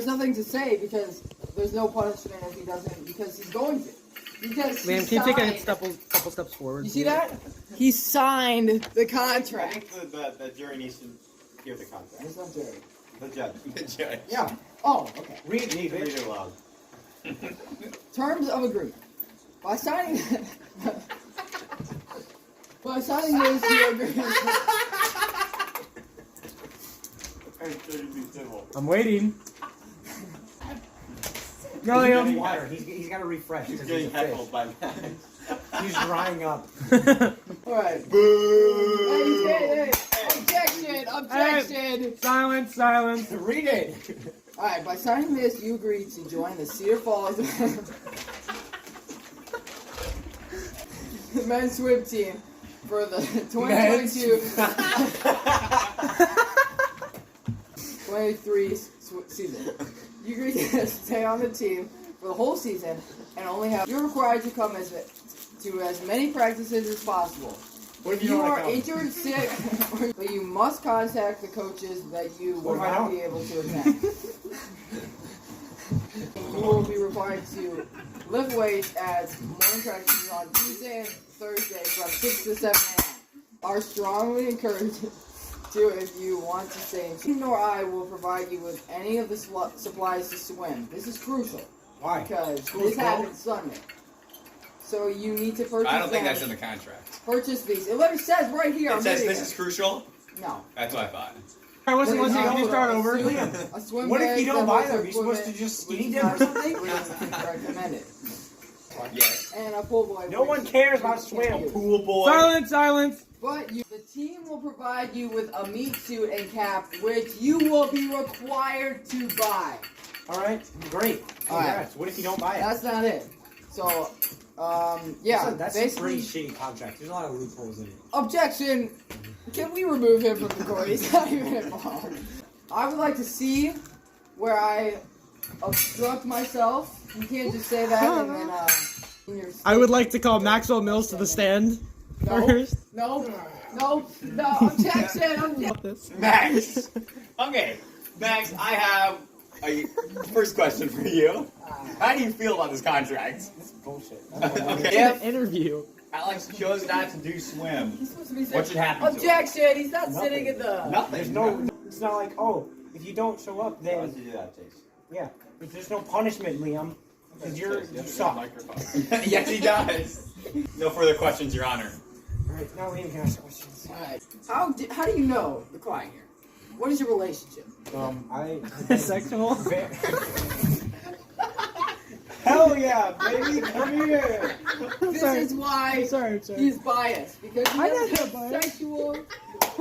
There's nothing to say because there's no punishment if he doesn't, because he's going to. Because Liam, keep taking a couple steps forward. You see that? He signed the I contract. think the jury needs to hear the contract. It's not Jerry. The judge. The judge. Yeah. Oh, okay. Read it aloud. Terms of agreement. By signing this, you agree. I'm waiting. Go, He's Liam. getting water. He's got to refresh. He's 'cause getting he's a fish. heckled by Max. He's drying up. Alright. Boo! Hey, objection! Objection! Silence, silence. Read it. Alright, by signing this, you agree to join the Cedar Falls men's swim team for the 2022-23 season. You agree to stay on the team for the whole season and only have. You're required to come to as many practices as possible. What if If you you don't are wanna come? injured, sick, but you must contact the coaches that you will What if I not don't? be able to attend. You will be required to lift weights at morning practices on Tuesday and Thursday from 6 to 7 a.m. Are strongly encouraged to if you want to stay in. Team nor I will provide you with any of the supplies to swim. This is crucial Why? because School's this closed? happens Sunday. So you need to purchase. I don't think them. that's in the contract. Purchase these. It literally says right here. It I'm says reading this is crucial. No. That's what I thought. Alright, listen, can you start over? A swim What if bag, you don't that buy holds them? You're supposed to equipment, just which eat is them or not something? recommended. Yes. And a pool boy. No one cares about swim. Pool boy. Silence, silence. But the team will provide you with a meat suit and cap, which you will be required to buy. All right, great. All right. Congrats. What if you don't buy it? That's not it. So, yeah, That's a basically, pretty shitty contract. There's a lot of loopholes in it. objection. Can we remove him from the court? He's not even involved. I would like to see where I obstruct myself. You can't just say that and then, in your I would like to call Maxwell Mills to the stand first. No, objection, objection. Max. Okay, Max. I have a first question for you. How do you feel about this contract? It's bullshit. Okay. An interview. Alex chose not to do swim. He's supposed to be What should happen to him? objection, he's not sitting in the... Nothing. There's no. It's not like, oh, if you don't show up, Why would then you do that, Chase? yeah. But there's no punishment, Liam, because you suck. All Yes, he does. No further questions, Your Honor. right, now Liam can ask questions. Alright, how do you know the client here? What is your relationship? I. Sexual. Hell yeah, baby, come here. This sorry. is why Sorry. he's biased, because he I'm not doesn't have biased. sexual...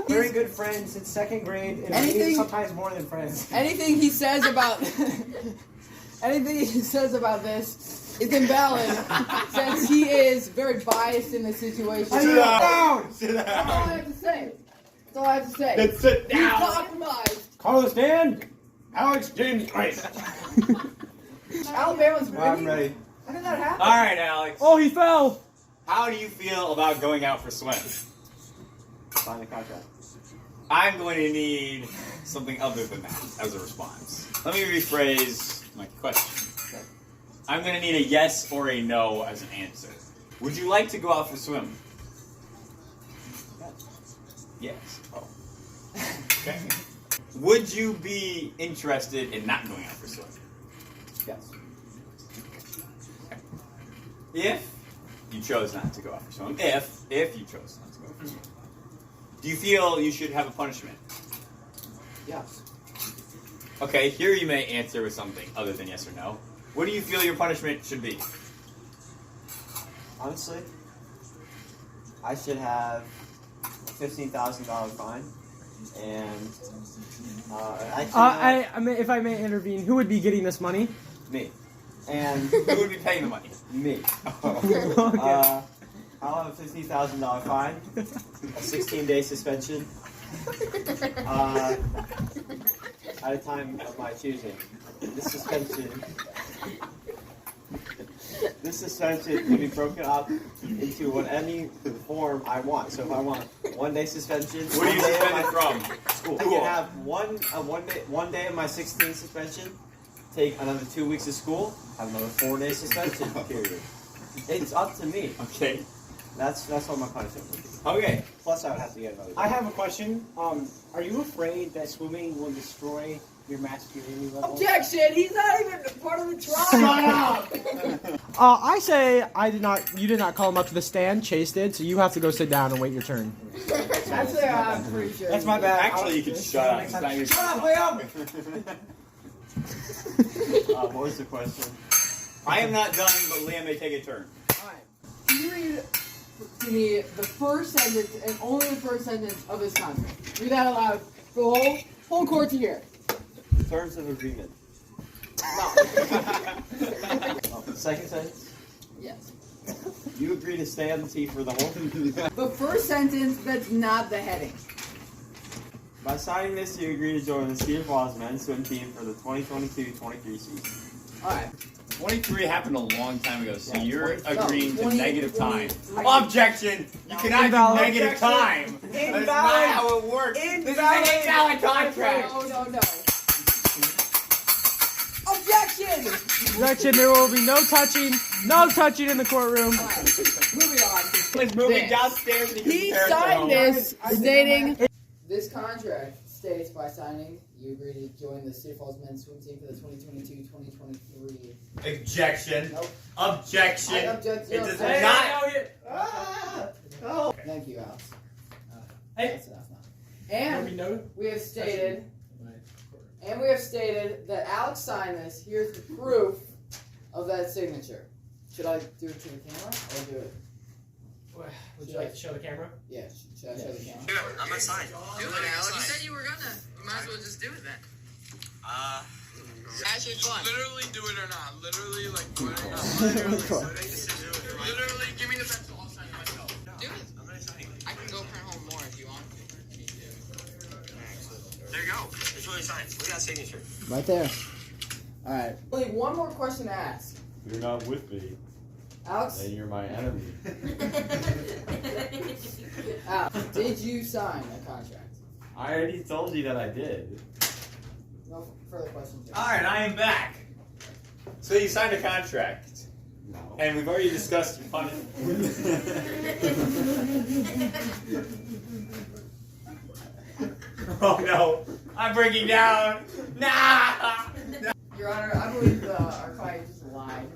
Very good friends since second grade, and Anything- maybe sometimes more than friends. Anything he says about... anything he says about this is invalid, since he is very biased in the situation. Sit That's down. Sit all I have to say. That's all I have to say. Then sit He's down. compromised. Carlos Dan. Alex James Christ. Alabama's winning? I'm ready. How did that happen? All right, Alex. Oh, he fell. How do you feel about going out for swim? Sign the contract. I'm going to need something other than that as a response. Let me rephrase my question. I'm going to need a yes or a no as an answer. Would you like to go out for swim? Yes. Oh. Okay. Would you be interested in not going out for swim? Yes. If you chose not to go out for swim. If you chose not to go out for swim. Do you feel you should have a punishment? Yes. Okay, here you may answer with something other than yes or no. What do you feel your punishment should be? Honestly, I should have a $15,000 fine, and I mean, if I may intervene, who would be getting this money? me, and Who would be paying the money? me. Okay. I'll have a $50,000 fine, a 16-day suspension, at a time of my choosing. This suspension can be broken up into any form I want. So if I want 1 day suspension, What are you suspended from? I School. can have one day of my 16 suspension, take another 2 weeks of school, have another 4-day suspension period. It's up to me. Okay. That's what my punishment would be. Okay. Plus, I would have to get another. I have a question. Are you afraid that swimming will destroy your masculinity level? Objection! He's not even part of the trial! I say you did not call him up to the stand. Chase did, so you have to go sit down and wait your turn. Actually, I'm pretty sure. That's my bad. Actually, you can shut up. It's not your Shut up, Liam! What was the question? I am not done, but Liam may take a turn. Alright. Can you read to me the first sentence and only the first sentence of this contract? Read that aloud for the whole court to hear. Terms of agreement. No. Second sentence. Yes. You agree to stay on the team for the whole. The first sentence that's not the heading. By signing this, you agree to join the Cedar Falls men's swim team for the 2022-23 season. Alright. 23 happened a long time ago, so Yeah, you're 20 agreeing to 20, negative time. 23. Objection! You cannot Invalid. do negative Objection. time! That's not how it works! This is an invalid contract! No. Objection! Objection, there will be no touching in the courtroom. Alright. Moving on. He's moving This. downstairs because He his parents are signed home. this stating this contract states by signing you agree to join the Cedar Falls men's swim team for the 2022-2023. Objection. Nope. Objection. I object to It your does saying. not. Thank you, Alex. Hey. That's enough now. And know. we have stated that Alex signed this. Here's the proof of that signature. Should I do it to the camera or do it? Would you like to show the camera? Yeah. Should I show the camera? I'm gonna sign. Do it, Alex. You said you were gonna. You might as well just do it then. Actually fun. Literally do it or not. Literally, like, do it or not. Literally, give me the pencil. I'll sign it myself. Do it. I'm gonna sign it. I can go print home more if you want. There you go. It's really signed. Look at that signature. Right there. All right. Only one more question to ask. You're not with me, Alex, and you're my enemy. Alex, did you sign a contract? I already told you that I did. No further questions. Alright, I am back. So you signed a contract, No. and we've already discussed your punishment. Oh no, I'm breaking down. Nah! Your Honor, I believe our client just lied.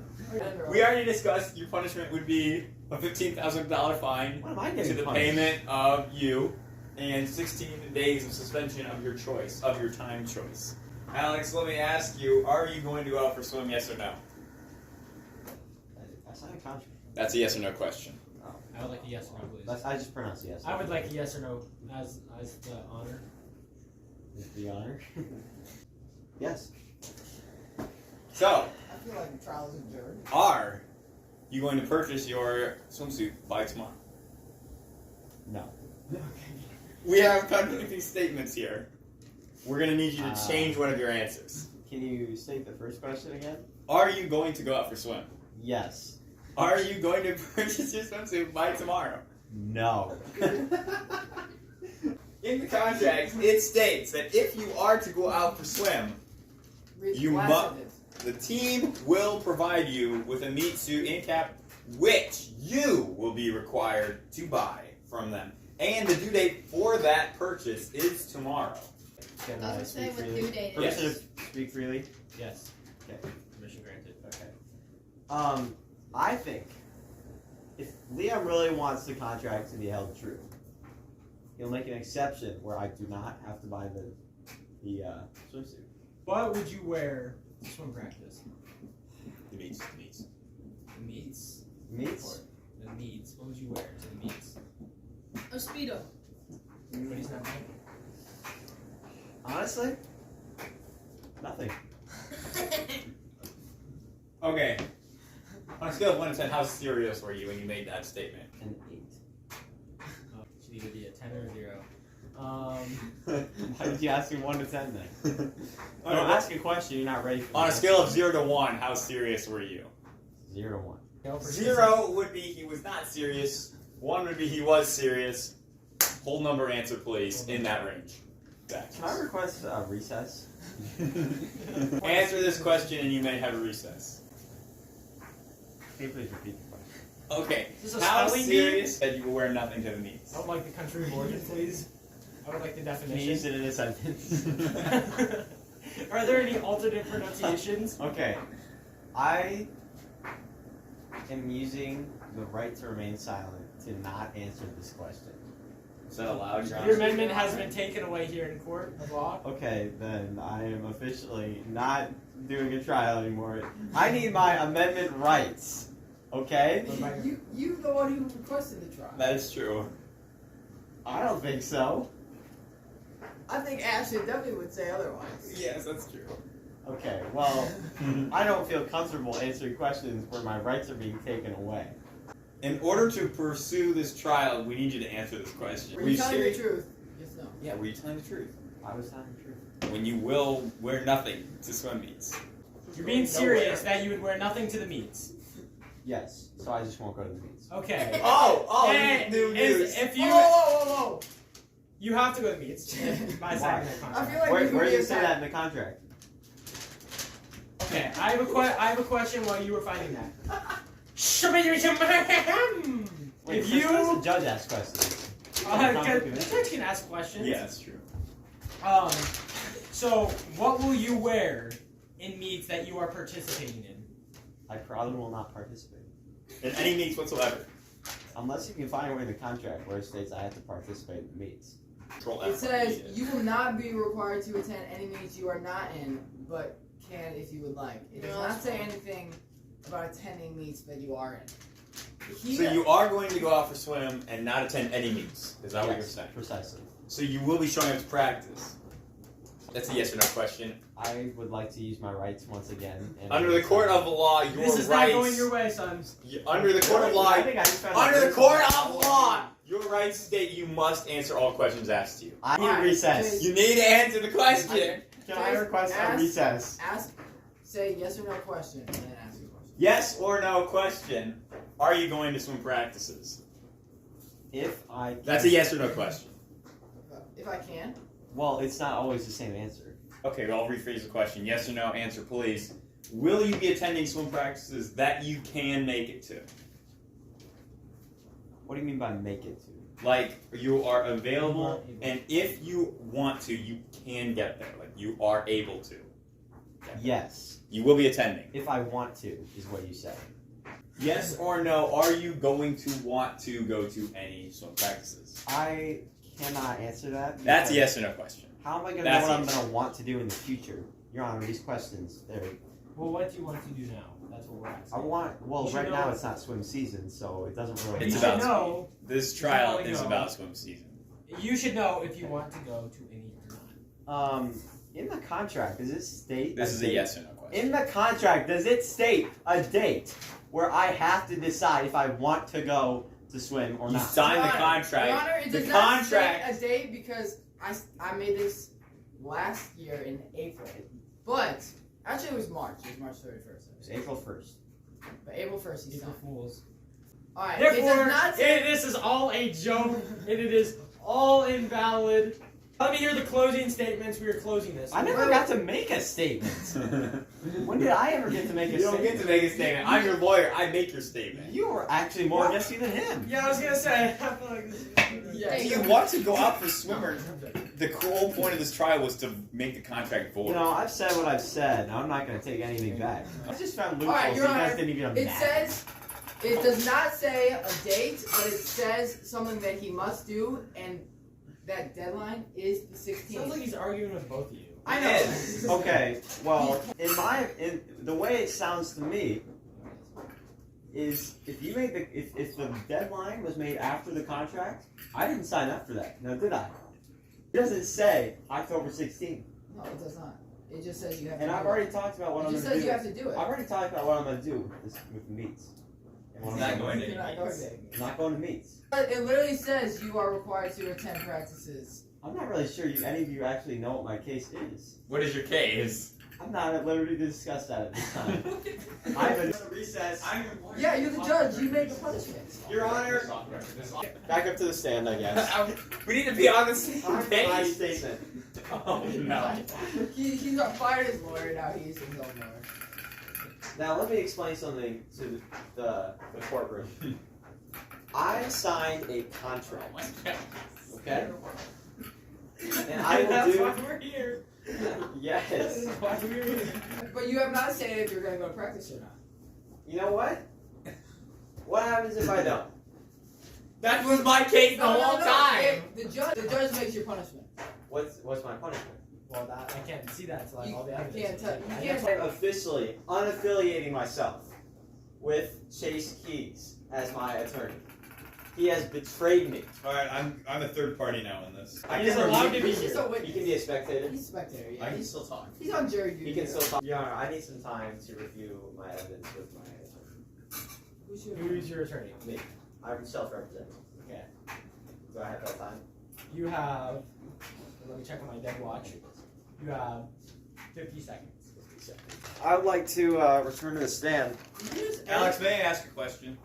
We already discussed your punishment would be a $15,000 fine What am I to getting the punished? payment of you and 16 days of suspension of your choice, of your time choice. Alex, let me ask you, are you going to go out for swim, yes or no? I signed a contract. That's a yes or no question. I would like a yes or no, please. I just pronounced yes. I would like a yes or no as the honor. With the honor. Yes. So, I feel like the trial is adjourned. are you going to purchase your swimsuit by tomorrow? No. We have contradicting statements here. We're going to need you to change one of your answers. Can you state the first question again? Are you going to go out for swim? Yes. Are you going to purchase your swimsuit by tomorrow? No. In the contract, it states that if you are to go out for swim, Read the You last mu- sentence. the team will provide you with a meat suit and cap, which you will be required to buy from them. And the due date for that purchase is tomorrow. Can Does I it say speak what freely? due date it Permission is? to speak freely? Yes. Okay. Permission granted. Okay. I think if Liam really wants the contract to be held true, he'll make an exception where I do not have to buy the swimsuit. What would you wear to swim practice? The meats. The meats. Meats? The meats. What would you wear to the meats? A Speedo. Everybody's not right. Honestly, nothing. Okay. On a scale of 1 to 10, how serious were you when you made that statement? An 8. Should either be a 10 or a 0. Why did you ask me 1 to 10 then? Alright, Don't ask a question you're not ready for. on a scale of 0 to 1, how serious were you? 0 to 1. 0 would be he was not serious. 1 would be he was serious. Whole number answer, please, in that range. Can I request a recess? Answer this question and you may have a recess. Can you please repeat the question? Okay. Is this a How spelling serious that you will wear nothing to the meets? I would like the country of origin, please. I would like the Can you use definition. it in a sentence? Are there any alternate pronunciations? Okay. I am using the right to remain silent to not answer this question. Is that allowed, Your Your Honor? amendment has been taken away here in court of law. Okay, then I am officially not doing a trial anymore. I need my amendment rights. Okay? You the one who requested the trial. That is true. I don't think so. I think Ashton definitely would say otherwise. Yes, that's true. Okay, well, I don't feel comfortable answering questions where my rights are being taken away. In order to pursue this trial, we need you to answer this question. Were you telling the truth? Yes, no. Yeah, were you telling the truth? I was telling the truth. When you will wear nothing to swim meets. You're being serious that you would wear nothing to the meets. Yes, so I just won't go to the meets. Okay. Oh, And new news. If you Whoa! you have to go to the meets. My second I contract. feel like Where this would does be it a say that in the contract? Okay, I have a question while you were finding that. Wait, If first does the you judge ask questions? the judge can ask questions. Yeah, that's true. So what will you wear in meets that you are participating in? I probably will not participate. In any meets whatsoever. Unless you can find a way in the contract where it states I have to participate in the meets. Control It F. says you will not be required to attend any meets you are not in, but can if you would like. It does not say anything about attending meets that you are in. So you are going to go out for swim and not attend any meets. Is that what you're Yes, saying? Precisely. So you will be showing up to practice. That's a yes or no question. I would like to use my rights once again. And Under the court of law, your This is rights. not going your way, sons. Under the court of law. I think I just found Under out the court this- of law, your rights state you must answer all questions asked to you. I need a Alright, recess. You need to answer the question. Can I request a Ask- recess? Say yes or no question, and then ask your question. Yes or no question. Are you going to swim practices? If I can. That's a yes or no question. If I can. Well, it's not always the same answer. Okay, well, I'll rephrase the question. Yes or no, answer please. Will you be attending swim practices that you can make it to? What do you mean by make it to? Like, you are available, and if you want to, you can get there. Like, you are able to. Yes. You will be attending. If I want to, is what you said. Yes or no, are you going to want to go to any swim practices? I cannot answer that. That's a because yes or no question. How am I going to know That's what I'm yes. going to want to do in the future? Your Honor, these questions, they're... Well, what do you want to do now? That's what we're I asking. want... Well, You should right know- now it's not swim season, so it doesn't really It's You matter. should about know. This trial You is know. about swim season. You should know if you want to go to any or not. In the contract, does it state... This is a date? yes or no question. In the contract, does it state a date where I have to decide if I want to go to swim or You not? signed the Your contract. Honor, it The does not contract. state a date because I made this last year in April. But, actually it was March. It was March 31st. It's April 1st. But April 1st he April signed. Fools. Alright, it does Therefore, not say... this is all a joke, and it is all invalid. Let me hear the closing statements. We are closing this. I never got to make a statement. When did I ever get to make a You don't statement? get to make a statement. I'm your lawyer. I make your statement. You were actually more guessy than him. Yeah, I was gonna say. I feel like this is. Yeah, Do you want to go out for swimmer? The whole point of this trial was to make the contract void. You know, I've said what I've said. Now I'm not going to take anything back. I just found loopholes. Alright, You Your guys Honor, didn't even It imagine. says, it does not say a date, but it says something that he must do, and that deadline is the 16th. Sounds like he's arguing with both of you. I know. Yes. Okay, well, in the way it sounds to me is if you made if the deadline was made after the contract, I didn't sign up for that. Now did I? It doesn't say October 16th. No, it does not. It just says you have to And do I've it. already talked about what It I'm just going to says do. you have to do it. I've already talked about what I'm going to do with the meets. And what He's I'm not going to You're not any going meets. to. I'm not going to meets. It literally says you are required to attend practices. I'm not really sure any of you actually know what my case is. What is your case? I'm not at liberty to discuss that at this time. I'm in recess. Yeah, you're the judge. You make the punishments. Your Honor. Back up to the stand, I guess. We need to be on the same My page. statement. Oh no. He's fired his lawyer, now he's his own lawyer. Now let me explain something to the courtroom. I signed a contract, okay? And I will That's do. why we're here. Yes. That's why we're here. But you have not stated if you're going to go to practice or not. You know what? What happens if I don't? That was my case the whole time. If the judge makes your punishment. What's my punishment? Well, that I can't see that until I have all the You evidence. can't tell. You I'm can't. officially unaffiliating myself with Chase Keys as my attorney. He has betrayed me. Alright, I'm a third party now in this. I He's can allowed review- to be He's just a He witness. can be a spectator. He's a spectator. Yeah. I can still talk. He's on jury duty. He can still talk. Your Honor, I need some time to review my evidence with my attorney. Who's your Who's your attorney? I'm self-represented. Okay. Do I have that time? You have. Let me check on my dead watch. You have 50 seconds. I would like to return to the stand. Alex, may I ask a question?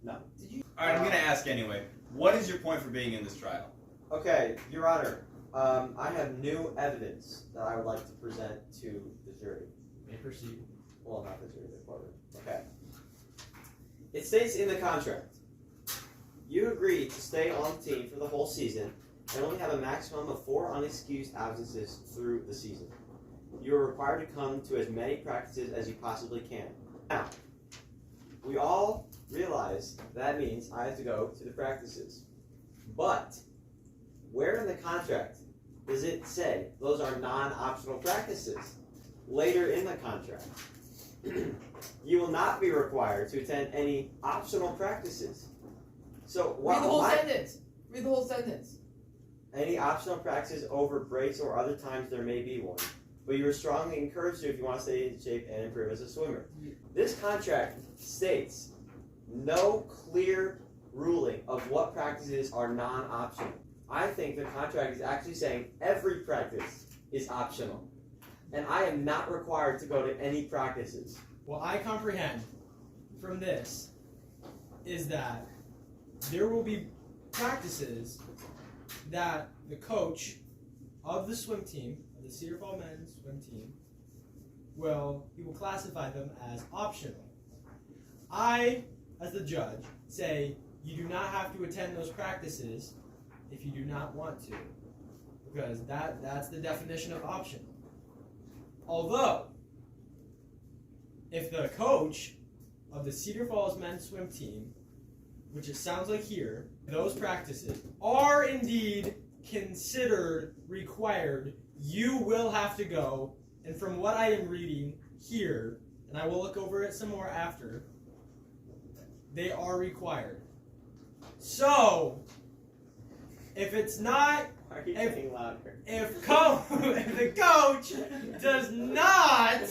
No. Did you? Alright, I'm gonna ask anyway. What is your point for being in this trial? Okay, Your Honor, I have new evidence that I would like to present to the jury. May proceed. Well, not the jury, the courtroom. Okay. It states in the contract, you agree to stay on the team for the whole season and only have a maximum of 4 unexcused absences through the season. You are required to come to as many practices as you possibly can. Now, we all realize that means I have to go to the practices. But, where in the contract does it say those are non-optional practices? Later in the contract. You will not be required to attend any optional practices. So, Read the whole why sentence. Read the whole sentence. any optional practices over breaks or other times there may be one, but you are strongly encouraged to if you want to stay in shape and improve as a swimmer. This contract states no clear ruling of what practices are non-optional. I think the contract is actually saying every practice is optional, and I am not required to go to any practices. What I comprehend from this is that there will be practices that the coach of the swim team, of the Cedar Falls men's swim team, will classify them as optional. I, as the judge, say you do not have to attend those practices if you do not want to, because that's the definition of optional. Although, if the coach of the Cedar Falls men's swim team, which it sounds like here, those practices are indeed considered required, you will have to go, and from what I am reading here, and I will look over it some more after, they are required. So, if it's not, Why are you If- getting louder? if the coach does not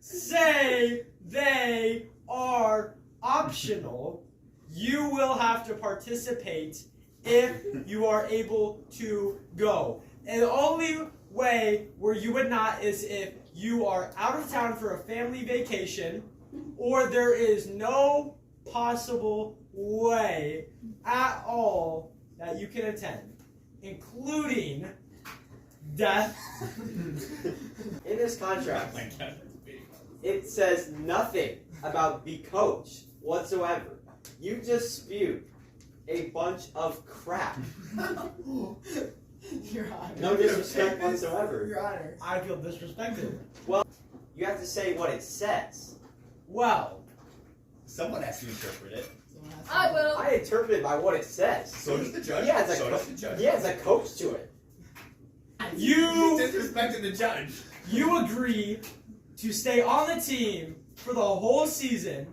say they are optional, you will have to participate if you are able to go. And the only way where you would not is if you are out of town for a family vacation, or there is no possible way at all that you can attend, including death. In this contract, Oh my God. it says nothing about the coach whatsoever. You just spewed a bunch of crap. Your Honor. No disrespect whatsoever. Your Honor. I feel disrespected. You have to say what it says. Well, Someone has to interpret it. I will. I interpret it by what it says. So does the judge. Yeah, it's a so co- does the judge. Yeah, it's a coach to it. You you disrespected the judge. agree to stay on the team for the whole season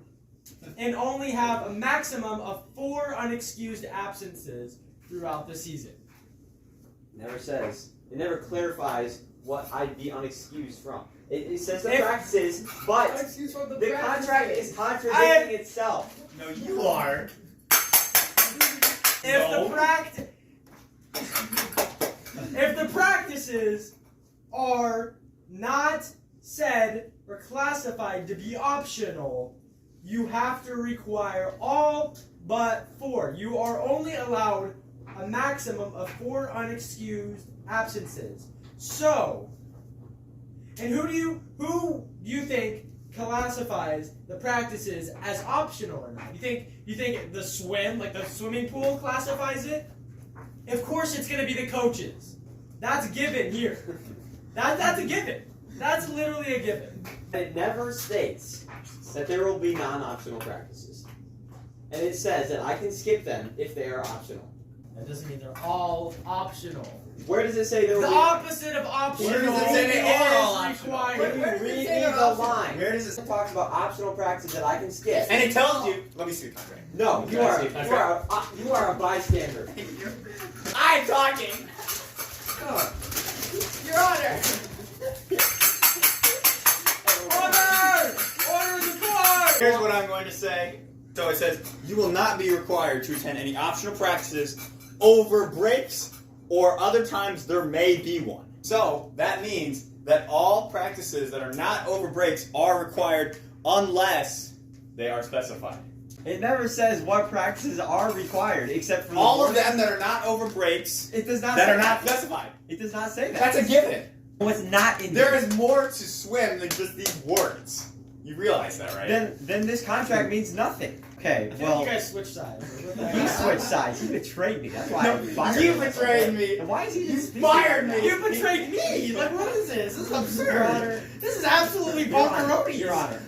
and only have a maximum of 4 unexcused absences throughout the season. Never says. It never clarifies what I'd be unexcused from. It says the If- practices, but Excuse from the the practice contract day. is contradicting itself. No, you are. If No. the practices are not said or classified to be optional, you have to require all but 4. You are only allowed a maximum of 4 unexcused absences. So, and who do you think classifies the practices as optional or not? You think the swim, like the swimming pool, classifies it? Of course, it's going to be the coaches. That's a given here. That's a given. That's literally a given. It never states that there will be non-optional practices. And it says that I can skip them if they are optional. That doesn't mean they're all optional. Where does it say there will The be... opposite of optional Where does it say they are all is optional? required. Can Where you does it read say me they're the optional? line? Where does It talks about optional practices that I can skip. And it tells you. Let me see the contract. No, Can I see the contract? you are a bystander. I'm talking. Your Honor. Order the court! Here's what I'm going to say. So it says, you will not be required to attend any optional practices over breaks or other times there may be one. So that means that all practices that are not over breaks are required unless they are specified. It never says what practices are required except for the All of words. them that are not over breaks It does not that say are not that. specified. It does not say that. That's a given. What's not in There is more to swim than just these words. You realize that, right? Then this contract means nothing. Okay, I think well, you guys switch sides. What the he heck? switched sides. He betrayed me. That's why I fired you him. betrayed me. And why is he just speaking fired like me. that? You betrayed me! Like, what is this? This is Your absurd. Honor. This is absolutely Your Honor. bonkeroni. Your Honor.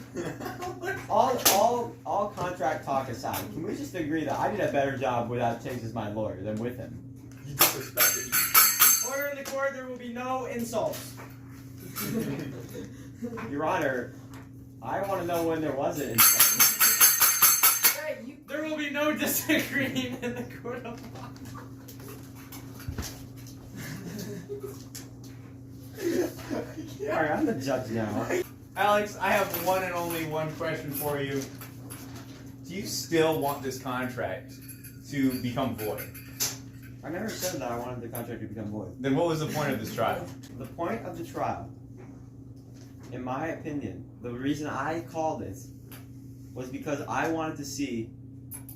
All contract talk aside, can we just agree that I did a better job without Chase as my lawyer than with him? You disrespected me. Order in the court, there will be no insults. Your Honor, I want to know when there was an insult. Hey, you. There will be no disagreeing in the court of law. Alright, I'm the judge now. Alex, I have one and only one question for you. Do you still want this contract to become void? I never said that I wanted the contract to become void. Then what was the point of this trial? The point of the trial, in my opinion, the reason I called it was because I wanted to see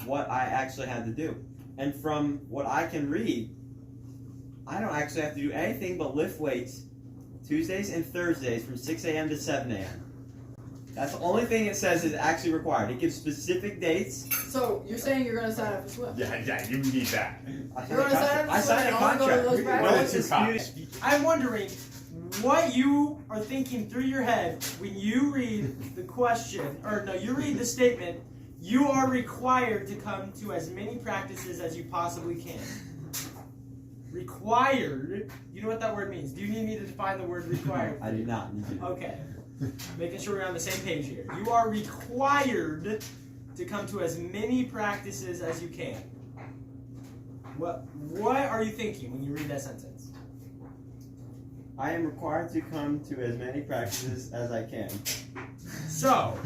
what I actually had to do. And from what I can read, I don't actually have to do anything but lift weights Tuesdays and Thursdays from 6 a.m. to 7 a.m. That's the only thing it says is actually required. It gives specific dates. So you're saying you're gonna sign up for swim? Yeah, you need that. You're gonna sign up I for swim signed a and only go to contract. those Well, practices? it's Two disputed. copies. I'm wondering what you are thinking through your head when you read the question, or no, you read the statement, you are required to come to as many practices as you possibly can. Required, you know what that word means. Do you need me to define the word required? I do not need to. Okay. Making sure we're on the same page here. You are required to come to as many practices as you can. What are you thinking when you read that sentence? I am required to come to as many practices as I can. So,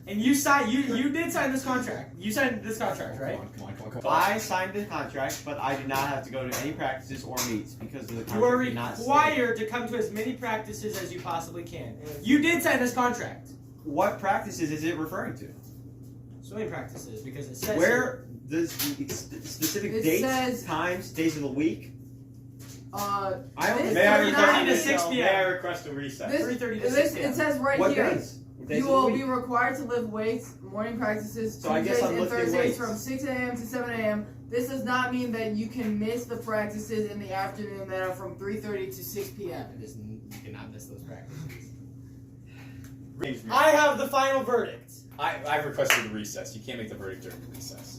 and you did sign this contract. You signed this contract, right? Come on. I signed the contract, but I did not have to go to any practices or meets because of the contract. You are did not state. required to come to as many practices as you possibly can. You did sign this contract. What practices is it referring to? Swimming practices, because it says Where does the specific It dates, says- times, days of the week? I only this May I does request not- to 6 p.m. May I request a recess? This, 3:30 to this 6 p.m. it says right What here. days? What days You of the will week? be required to lift weights, morning practices, So I guess Tuesdays I'm and lifting Thursdays weights. from 6 a.m. to 7 a.m. This does not mean that you can miss the practices in the afternoon that are from 3:30 to 6 p.m. you cannot miss those practices. Arrangement. I have the final verdict. I've requested a recess. You can't make the verdict during the recess.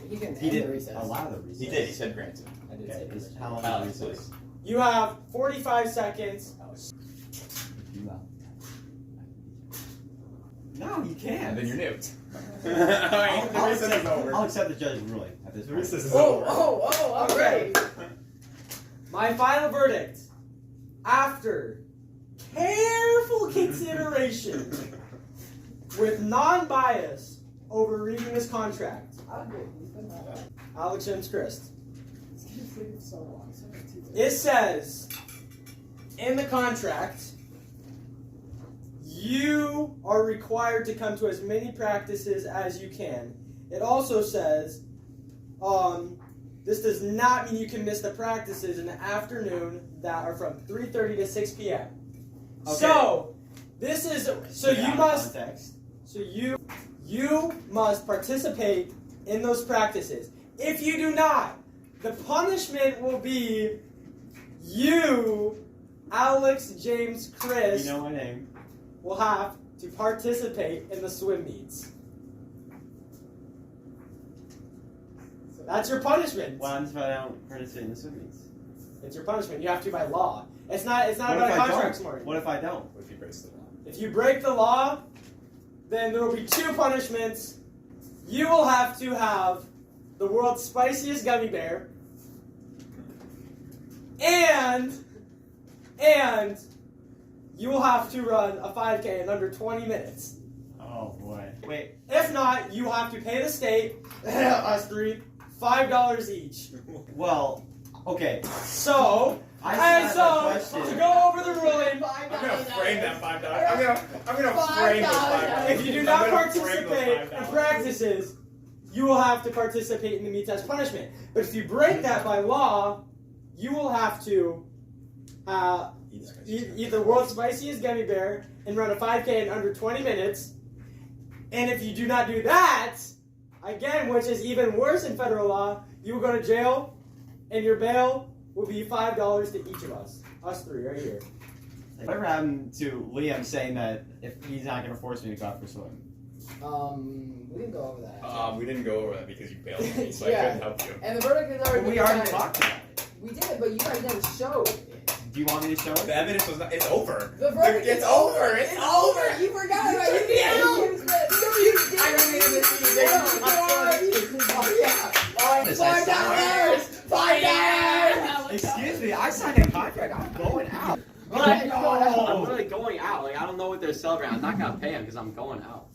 He can He end the didn't recess. allow the recess. He did. He said granted. I did Okay, say is recess. how long Alex, is the recess? please. You have 45 seconds. You allow. No, you And can't. then you're nuked. Alright, the recess is over. I'll accept the judge's ruling at this The point. recess is Oh, over. all right. My final verdict, after careful consideration, with non-bias over reading this contract, Alex James Christ. It says in the contract, you are required to come to as many practices as you can. It also says, this does not mean you can miss the practices in the afternoon that are from 3:30 to 6 p.m. Okay. So this is Context. so you must participate in those practices. If you do not, the punishment will be you, Alex, James, Chris, You know my name. will have to participate in the swim meets. So that's your punishment. What happens if I don't participate in the swim meets? It's your punishment. You have to by law. It's not What about if a I contract, don't? Smart. What if I don't? What if he breaks the law? If you break the law, then there will be two punishments. You will have to have the world's spiciest gummy bear, and you will have to run a 5K in under 20 minutes. Oh boy. Wait. If not, you have to pay the state, us three, $5 each. Well, okay. So, I still have a to question. go over the ruling, I'm gonna frame that $5. I'm gonna frame the $5. if you do not participate in practices, you will have to participate in the meets as punishment. But if you break that by law, you will have to eat the world's spiciest gummy bear and run a 5K in under 20 minutes. And if you do not do that, again, which is even worse in federal law, you will go to jail, and your bail will be $5 to each of us three right here. Whatever happened to Liam saying that if he's not gonna force me to go out for a swim? We didn't go over that. We didn't go over that because you bailed me, so I Yeah. couldn't help you. And the verdict is already We been already decided. talked about it. We did, but you guys never showed it. Do you want me to show it? The evidence was not. It's over. The verdict It's is over. It's over. You forgot about it. You didn't use it. You did. I remember this $5. $5. Excuse me, I signed a contract. I'm going out. I'm literally going out. Like, I don't know what they're celebrating. I'm not gonna pay them because I'm going out.